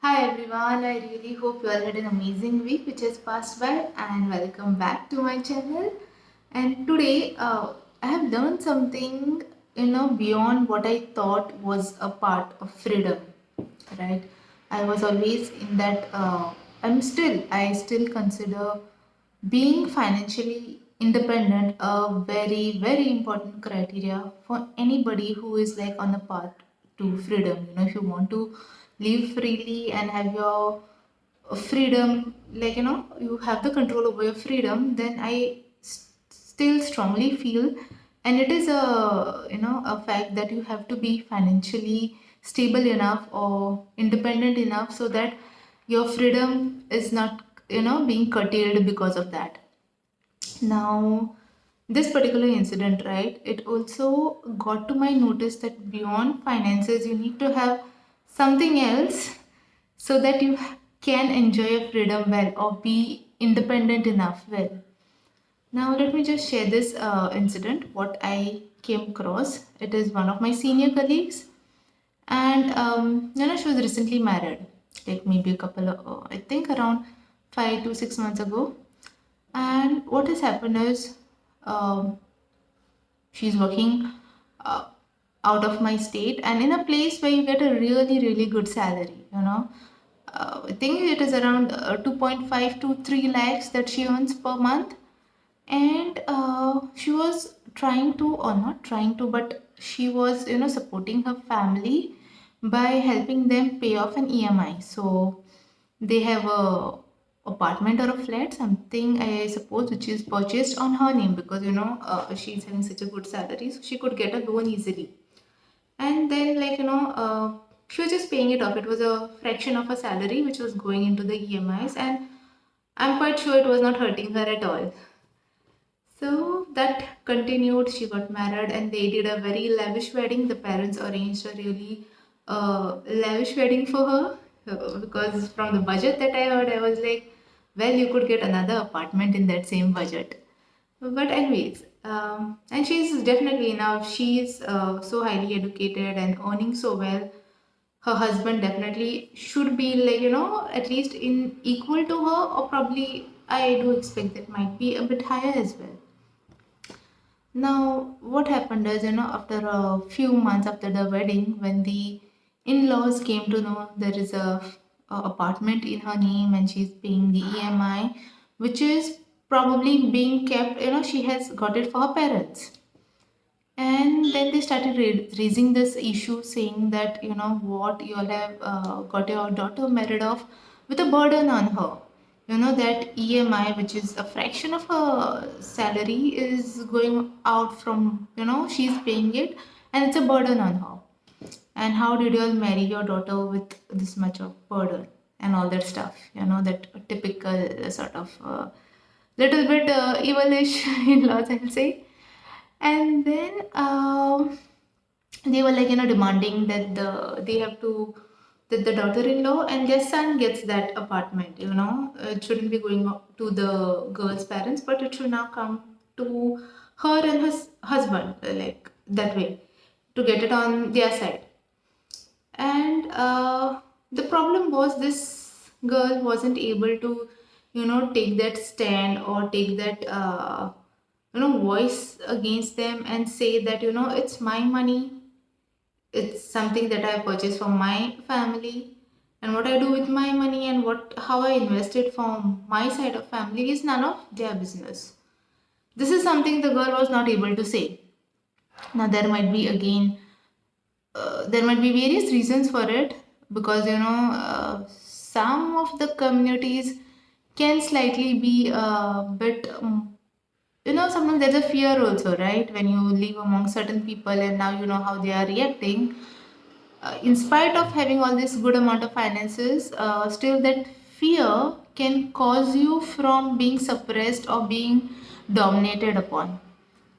Hi everyone, I really hope you all had an amazing week which has passed by, and welcome back to my channel. And today I have learned something beyond what I thought was a part of freedom, right? I was always in that I still consider being financially independent a very important criteria for anybody who is like on the path to freedom. If you want to live freely and have your freedom, you have the control over your freedom, then still strongly feel, and it is a fact that you have to be financially stable enough or independent enough so that your freedom is not being curtailed because of that. Now, this particular incident, right, it also got to my notice that beyond finances, you need to have something else so that you can enjoy your freedom well or be independent enough well. Now, let me just share this incident, what I came across. It is one of my senior colleagues, and she was recently married, like maybe a couple of, I think around 5 to 6 months ago. And what has happened is um, she's working uh, out of my state and in a place where you get a really good salary. I think it is around 2.5 to 3 lakhs that she earns per month. And she was trying to, or not trying to, but she was supporting her family by helping them pay off an EMI. So they have a apartment or a flat, something I suppose, which is purchased on her name because she's having such a good salary, so she could get a loan easily. And then she was just paying it off. It was a fraction of her salary which was going into the EMIs, and I'm quite sure it was not hurting her at all. So that continued. She got married and they did a very lavish wedding. The parents arranged a really lavish wedding for her because from the budget that I heard, I was like, well, you could get another apartment in that same budget. But anyways, and she's definitely now she's so highly educated and earning so well. Her husband definitely should be at least in equal to her, or probably I do expect that might be a bit higher as well. Now, what happened is, after a few months after the wedding, when the in-laws came to know there is a apartment in her name and she's paying the EMI, which is probably being kept, she has got it for her parents. And then they started raising this issue, saying that, what you all have got your daughter married off with a burden on her. That EMI, which is a fraction of her salary, is going out from, she's paying it and it's a burden on her. And how did you all marry your daughter with this much of burden and all that stuff? That typical sort of little bit evilish in-laws, I'll say. And then they were demanding that they have to that the daughter-in-law and their son gets that apartment. It shouldn't be going to the girl's parents, but it should now come to her and his husband, like that way, to get it on their side. And the problem was this girl wasn't able to take that stand or take that voice against them and say that it's my money, it's something that I purchased for my family, and what I do with my money and how I invest it from my side of family is none of their business. This is something the girl was not able to say. Now there might be various reasons for it, because some of the communities can slightly be a bit sometimes there's a fear also, right? When you live among certain people and now you know how they are reacting, in spite of having all this good amount of finances, still that fear can cause you from being suppressed or being dominated upon.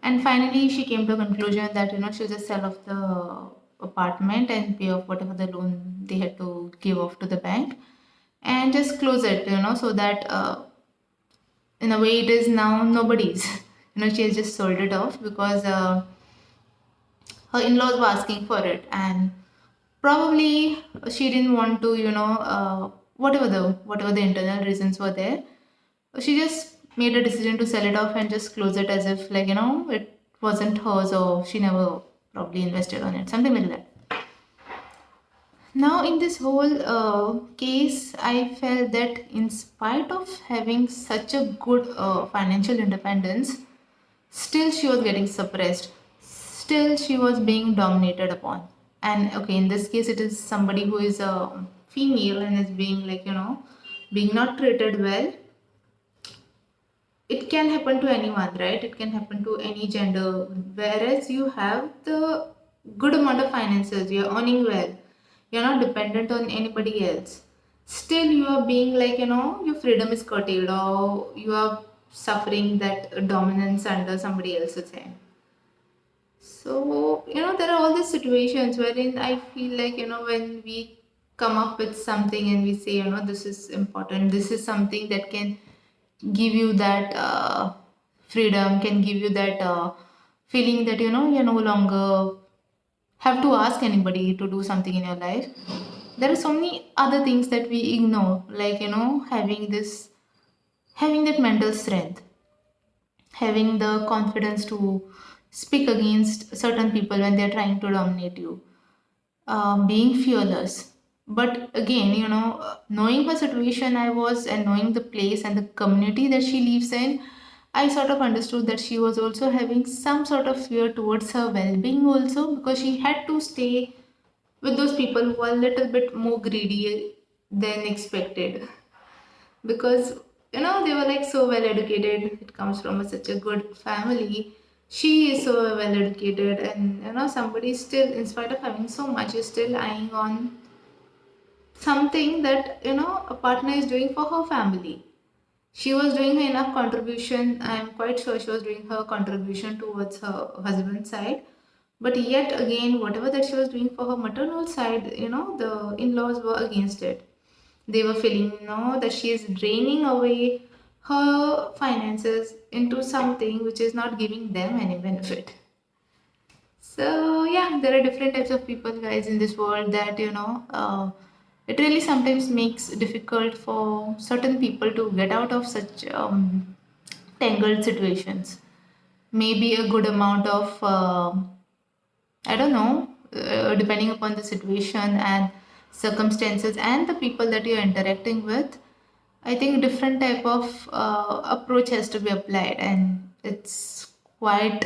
And finally, she came to a conclusion that she'll just sell off the apartment and pay off whatever the loan they had to give off to the bank, and just close it, so that in a way it is now nobody's. She has just sold it off because her in-laws were asking for it, and Probably she didn't want to, whatever the internal reasons were there. She just made a decision to sell it off and just close it as if, like, it wasn't hers, or she never probably invested on it, something like that. Now, in this whole case, I felt that in spite of having such a good financial independence, still she was getting suppressed. Still she was being dominated upon. And okay, in this case, it is somebody who is a female and is being, like, being not treated well. It can happen to anyone, right? It can happen to any gender. Whereas you have the good amount of finances, you're earning well, you're not dependent on anybody else, still you are being, like, your freedom is curtailed, or you are suffering that dominance under somebody else's hand. So, there are all these situations wherein I feel like, when we come up with something and we say, this is important, this is something that can give you that freedom, can give you that feeling that, you no longer have to ask anybody to do something in your life. There are so many other things that we ignore, like, having that mental strength, having the confidence to speak against certain people when they're trying to dominate you, being fearless. But again, knowing her situation, I was, and knowing the place and the community that she lives in, I sort of understood that she was also having some sort of fear towards her well being, also, because she had to stay with those people who are a little bit more greedy than expected. Because, they were like so well educated, it comes from such a good family, she is so well educated, and, somebody still, in spite of having so much, is still eyeing on something that, a partner is doing for her family. She was doing her enough contribution. I am quite sure she was doing her contribution towards her husband's side. But yet again, whatever that she was doing for her maternal side, the in-laws were against it. They were feeling, that she is draining away her finances into something which is not giving them any benefit. So yeah, there are different types of people, guys, in this world, that, it really sometimes makes difficult for certain people to get out of such tangled situations. Maybe a good amount of I don't know, depending upon the situation and circumstances and the people that you're interacting with, I think different type of approach has to be applied, and it's quite,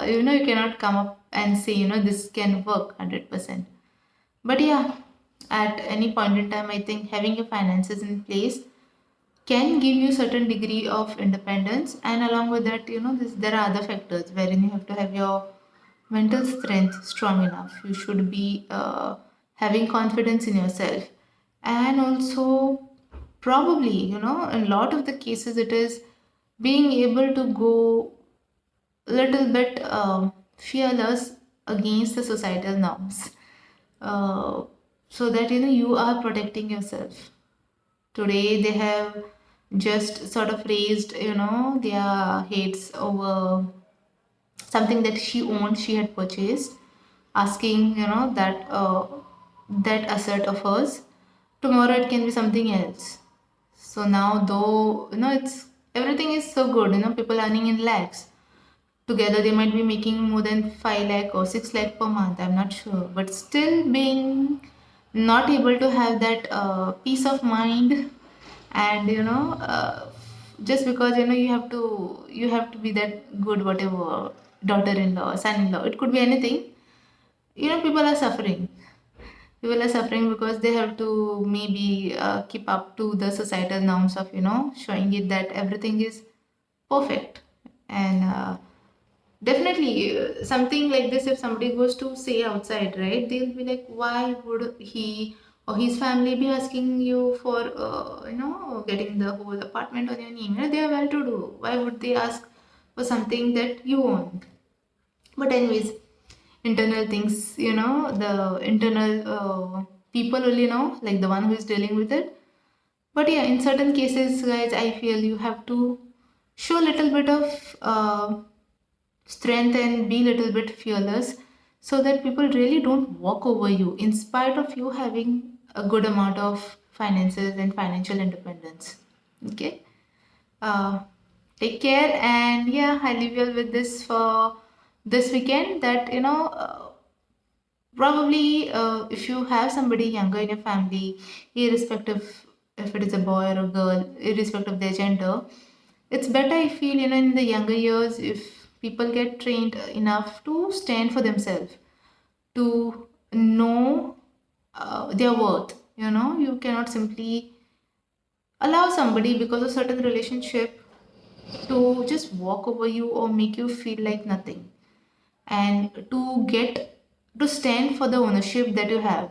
you cannot come up and say, this can work 100%. But yeah, at any point in time, I think having your finances in place can give you certain degree of independence, and along with that, there are other factors wherein you have to have your mental strength strong enough. You should be having confidence in yourself, and also probably, in a lot of the cases, it is being able to go a little bit fearless against the societal norms, uh, so that, you are protecting yourself. Today they have just sort of raised, their heads over something that she owned, she had purchased, asking, that assert of hers, tomorrow it can be something else. So now, though, it's, everything is so good, people earning in lakhs, together they might be making more than 5 lakh or 6 lakh per month, I'm not sure, but still being not able to have that peace of mind. And, just because, you have to be that good, whatever, daughter-in-law, son-in-law, it could be anything. People are suffering. People are suffering because they have to maybe keep up to the societal norms of, showing it that everything is perfect. And definitely, something like this, if somebody goes to say outside, right, they'll be like, why would he or his family be asking you for, getting the whole apartment on your name? They are well to do. Why would they ask for something that you want? But, anyways, internal things, the internal people only know, like the one who is dealing with it. But yeah, in certain cases, guys, I feel you have to show a little bit of strength and be a little bit fearless, so that people really don't walk over you in spite of you having a good amount of finances and financial independence. Okay. uh, Take care, and yeah, I leave you all with this for this weekend, that probably if you have somebody younger in your family, irrespective if it is a boy or a girl, irrespective of their gender, it's better, I feel, in the younger years, if people get trained enough to stand for themselves, to know their worth. You cannot simply allow somebody, because of certain relationship, to just walk over you or make you feel like nothing, and to stand for the ownership that you have,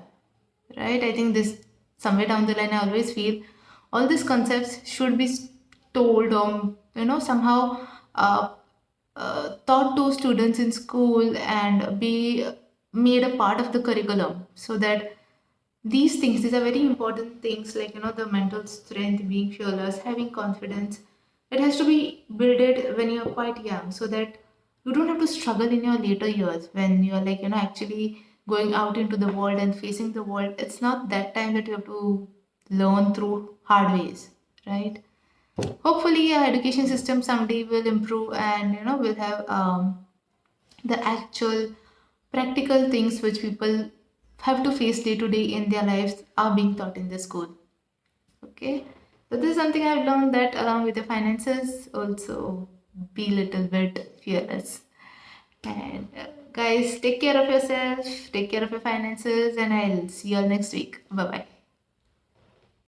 right? I think this, somewhere down the line, I always feel all these concepts should be told, or somehow uh, taught to students in school and be made a part of the curriculum, so that these are very important things, like the mental strength, being fearless, having confidence. It has to be builded when you're quite young, so that you don't have to struggle in your later years when you're like actually going out into the world and facing the world. It's not that time that you have to learn through hard ways, right? Hopefully our education system someday will improve, and we'll have the actual practical things which people have to face day to day in their lives are being taught in the school. Okay, so this is something I've learned, that along with the finances, also be little bit fearless. And guys, take care of yourself, take care of your finances, and I'll see you all next week. Bye bye.